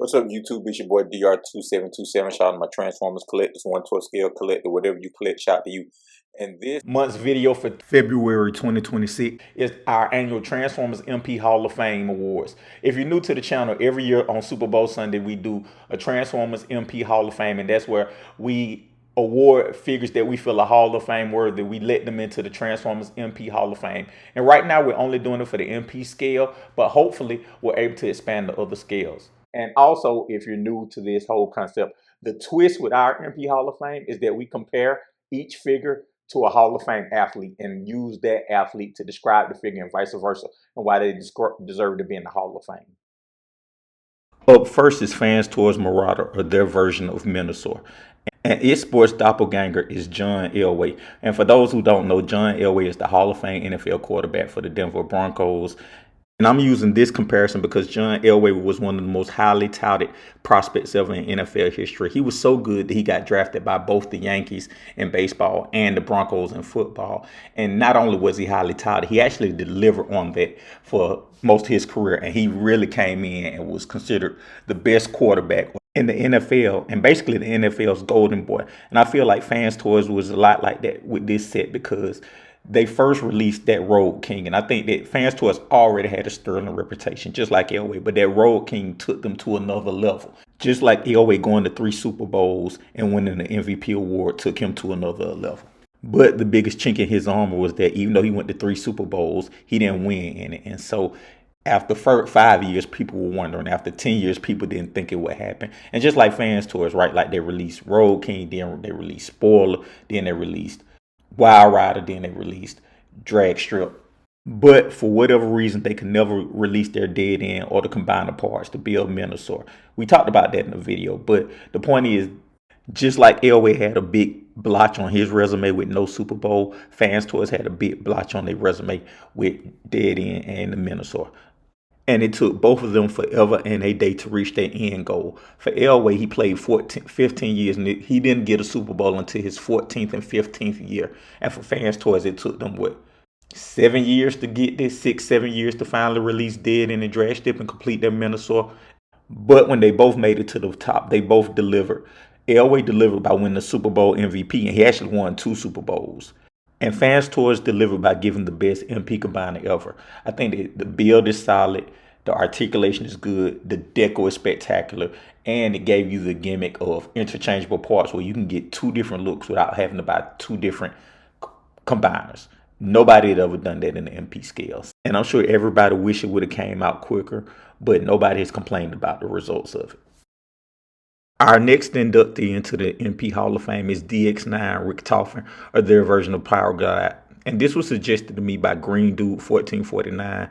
What's up, YouTube? It's your boy DR2727. Shout out to my Transformers collectors, 1/12 scale collector, whatever you collect, shout out to you. And this month's video for February 2026 is our annual Transformers MP Hall of Fame Awards. If you're new to the channel, every year on Super Bowl Sunday, we do a Transformers MP Hall of Fame, and that's where we award figures that we feel are Hall of Fame worthy. We let them into the Transformers MP Hall of Fame. And right now, we're only doing it for the MP scale, but hopefully, we're able to expand to other scales. And also, if you're new to this whole concept, the twist with our MP Hall of Fame is that we compare each figure to a Hall of Fame athlete and use that athlete to describe the figure and vice versa, and why they deserve to be in the Hall of Fame. Up first is Fans Towards Marauder, or their version of Minosaur. And its sports doppelganger is John Elway. And for those who don't know, John Elway is the Hall of Fame NFL quarterback for the Denver Broncos. And I'm using this comparison because John Elway was one of the most highly touted prospects ever in NFL history. He was so good that he got drafted by both the Yankees in baseball and the Broncos in football. And not only was he highly touted, he actually delivered on that for most of his career. And he really came in and was considered the best quarterback in the NFL, and basically the NFL's golden boy. And I feel like Fans Toys was a lot like that with this set because they first released that Road King, and I think that Fans Toys already had a sterling reputation, just like Elway, but that Road King took them to another level. Just like Elway going to 3 Super Bowls and winning the MVP award took him to another level. But the biggest chink in his armor was that even though he went to 3 Super Bowls, he didn't win in it. And so after 5 years, people were wondering. After 10 years, people didn't think it would happen. And just like Fans Toys, right? Like they released Road King, then they released Spoiler, then they released Wild Rider, then they released Drag Strip. But for whatever reason, they could never release their dead end or to combine the parts to build Minosaur. We talked about that in the video, but the point is, just like Elway had a big blotch on his resume with no Super Bowl, Fans Toys had a big blotch on their resume with Dead End and the Minosaur. And it took both of them forever and a day to reach their end goal. For Elway, he played 15 years, and he didn't get a Super Bowl until his 14th and 15th year. And for Fans Toys, it took them, 7 years to get this, 7 years to finally release Dead and Drag Strip and complete their Minosaur. But when they both made it to the top, they both delivered. Elway delivered by winning the Super Bowl MVP, and he actually won 2 Super Bowls. And Fans Toys delivered by giving the best MP combiner ever. I think the build is solid, the articulation is good, the deco is spectacular, and it gave you the gimmick of interchangeable parts where you can get 2 different looks without having to buy 2 different combiners. Nobody had ever done that in the MP scales. And I'm sure everybody wish it would have came out quicker, but nobody has complained about the results of it. Our next inductee into the MP Hall of Fame is DX9 Rick Toffin, or their version of Power God. And this was suggested to me by Green Dude 1449.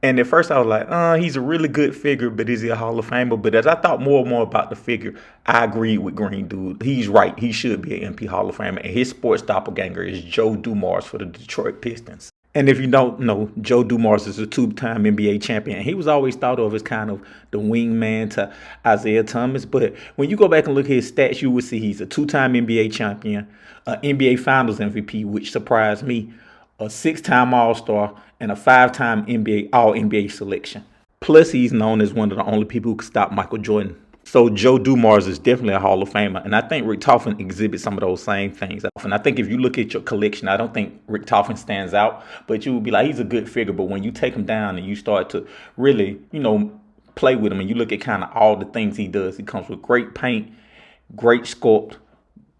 And at first I was like, he's a really good figure, but is he a Hall of Famer? But as I thought more and more about the figure, I agreed with Green Dude. He's right. He should be an MP Hall of Famer. And his sports doppelganger is Joe Dumars for the Detroit Pistons. And if you don't know, Joe Dumars is a 2-time NBA champion. He was always thought of as kind of the wingman to Isaiah Thomas. But when you go back and look at his stats, you will see he's a 2-time NBA champion, an NBA Finals MVP, which surprised me, a 6-time All-Star, and a 5-time NBA All-NBA selection. Plus, he's known as one of the only people who could stop Michael Jordan. So Joe Dumars is definitely a Hall of Famer, and I think Rick Toffin exhibits some of those same things. And I think if you look at your collection, I don't think Rick Toffin stands out, but you would be like, he's a good figure. But when you take him down and you start to really, play with him, and you look at kind of all the things he does, he comes with great paint, great sculpt,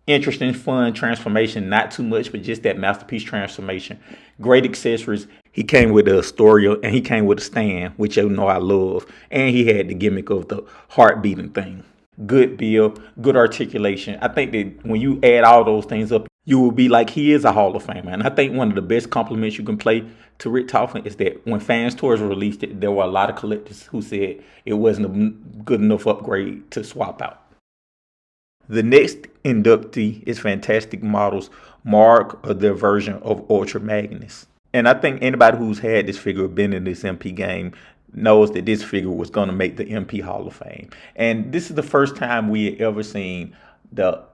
interesting, fun transformation, not too much, but just that masterpiece transformation. Great accessories. He came with a Astoria, and he came with a stand, which you know I love. And he had the gimmick of the heart beating thing. Good build, good articulation. I think that when you add all those things up, you will be like, he is a Hall of Famer. And I think one of the best compliments you can play to Rick Toffin is that when Fans Toys released it, there were a lot of collectors who said it wasn't a good enough upgrade to swap out. The next inductee is Fantastic Models Mark, or their version of Ultra Magnus. And I think anybody who's had this figure or been in this MP game knows that this figure was going to make the MP Hall of Fame. And this is the first time we had ever seen the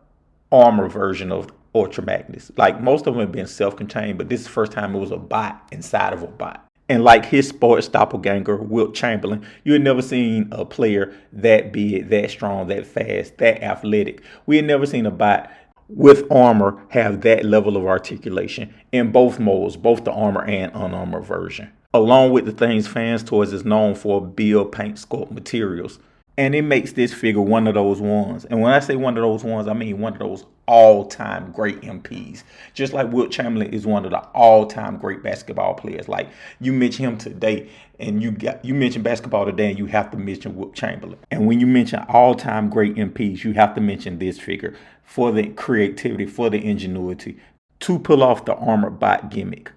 armor version of Ultra Magnus. Like, most of them have been self-contained, but this is the first time it was a bot inside of a bot. And like his sports doppelganger, Wilt Chamberlain, you had never seen a player that big, that strong, that fast, that athletic. We had never seen a bot with armor have that level of articulation in both modes, both the armor and unarmored version. Along with the things Fans Toys is known for, build, paint, sculpt materials. And it makes this figure one of those ones. And when I say one of those ones, I mean one of those all-time great MPs. Just like Wilt Chamberlain is one of the all-time great basketball players. Like, you mention him today, and you mention basketball today, and you have to mention Wilt Chamberlain. And when you mention all-time great MPs, you have to mention this figure for the creativity, for the ingenuity, to pull off the armored bot gimmick.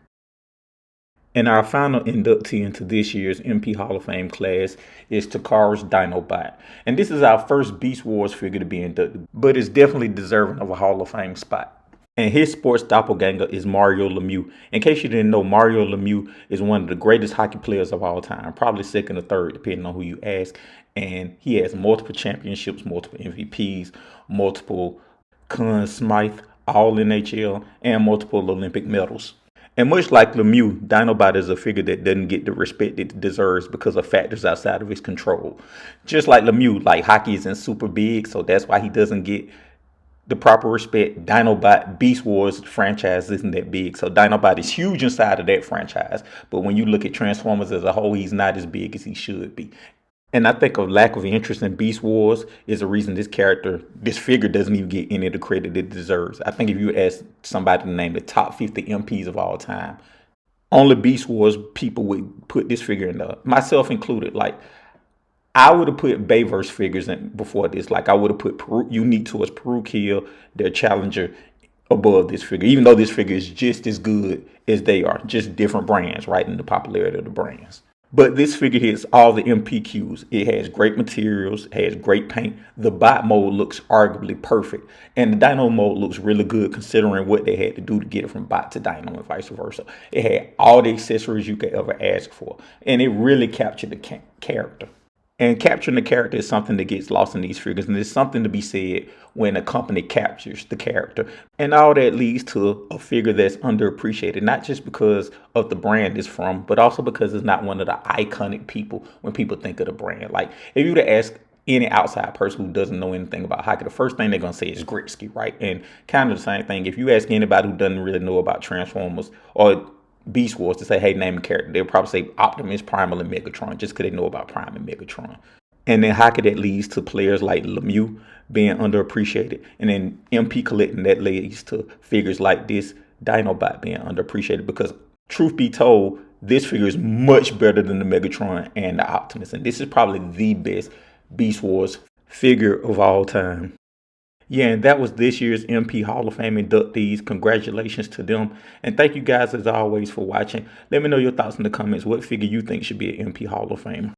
And our final inductee into this year's MP Hall of Fame class is Takara's Dinobot. And this is our first Beast Wars figure to be inducted, but it's definitely deserving of a Hall of Fame spot. And his sports doppelganger is Mario Lemieux. In case you didn't know, Mario Lemieux is one of the greatest hockey players of all time, probably second or third, depending on who you ask. And he has multiple championships, multiple MVPs, multiple Conn Smythe, all NHL, and multiple Olympic medals. And much like Lemieux, Dinobot is a figure that doesn't get the respect it deserves because of factors outside of his control. Just like Lemieux, like hockey isn't super big, so that's why he doesn't get the proper respect. Dinobot, Beast Wars franchise isn't that big, so Dinobot is huge inside of that franchise. But when you look at Transformers as a whole, he's not as big as he should be. And I think a lack of interest in Beast Wars is the reason this figure doesn't even get any of the credit it deserves. I think if you ask somebody to name the top 50 MPs of all time, only Beast Wars people would put this figure in there, myself included. Like, I would have put Bayverse figures in before this. Like, I would have put Unique Toys, Peru Kill, their Challenger, above this figure, even though this figure is just as good as they are, just different brands, right, in the popularity of the brands. But this figure hits all the MPQs. It has great materials, it has great paint. The bot mode looks arguably perfect. And the dino mode looks really good considering what they had to do to get it from bot to dino and vice versa. It had all the accessories you could ever ask for. And it really captured the character. And capturing the character is something that gets lost in these figures. And there's something to be said when a company captures the character. And all that leads to a figure that's underappreciated, not just because of the brand it's from, but also because it's not one of the iconic people when people think of the brand. Like, if you were to ask any outside person who doesn't know anything about hockey, the first thing they're going to say is Gretzky, right? And kind of the same thing. If you ask anybody who doesn't really know about Transformers or Beast Wars to say, hey, name a character, they'll probably say Optimus, Primal, and Megatron, just because they know about Prime and Megatron. And then hockey, that leads to players like Lemieux being underappreciated. And then MP collecting, that leads to figures like this Dinobot being underappreciated, because truth be told, this figure is much better than the Megatron and the Optimus. And this is probably the best Beast Wars figure of all time. Yeah, and that was this year's MP Hall of Fame inductees. Congratulations to them. And thank you guys, as always, for watching. Let me know your thoughts in the comments. What figure you think should be an MP Hall of Famer?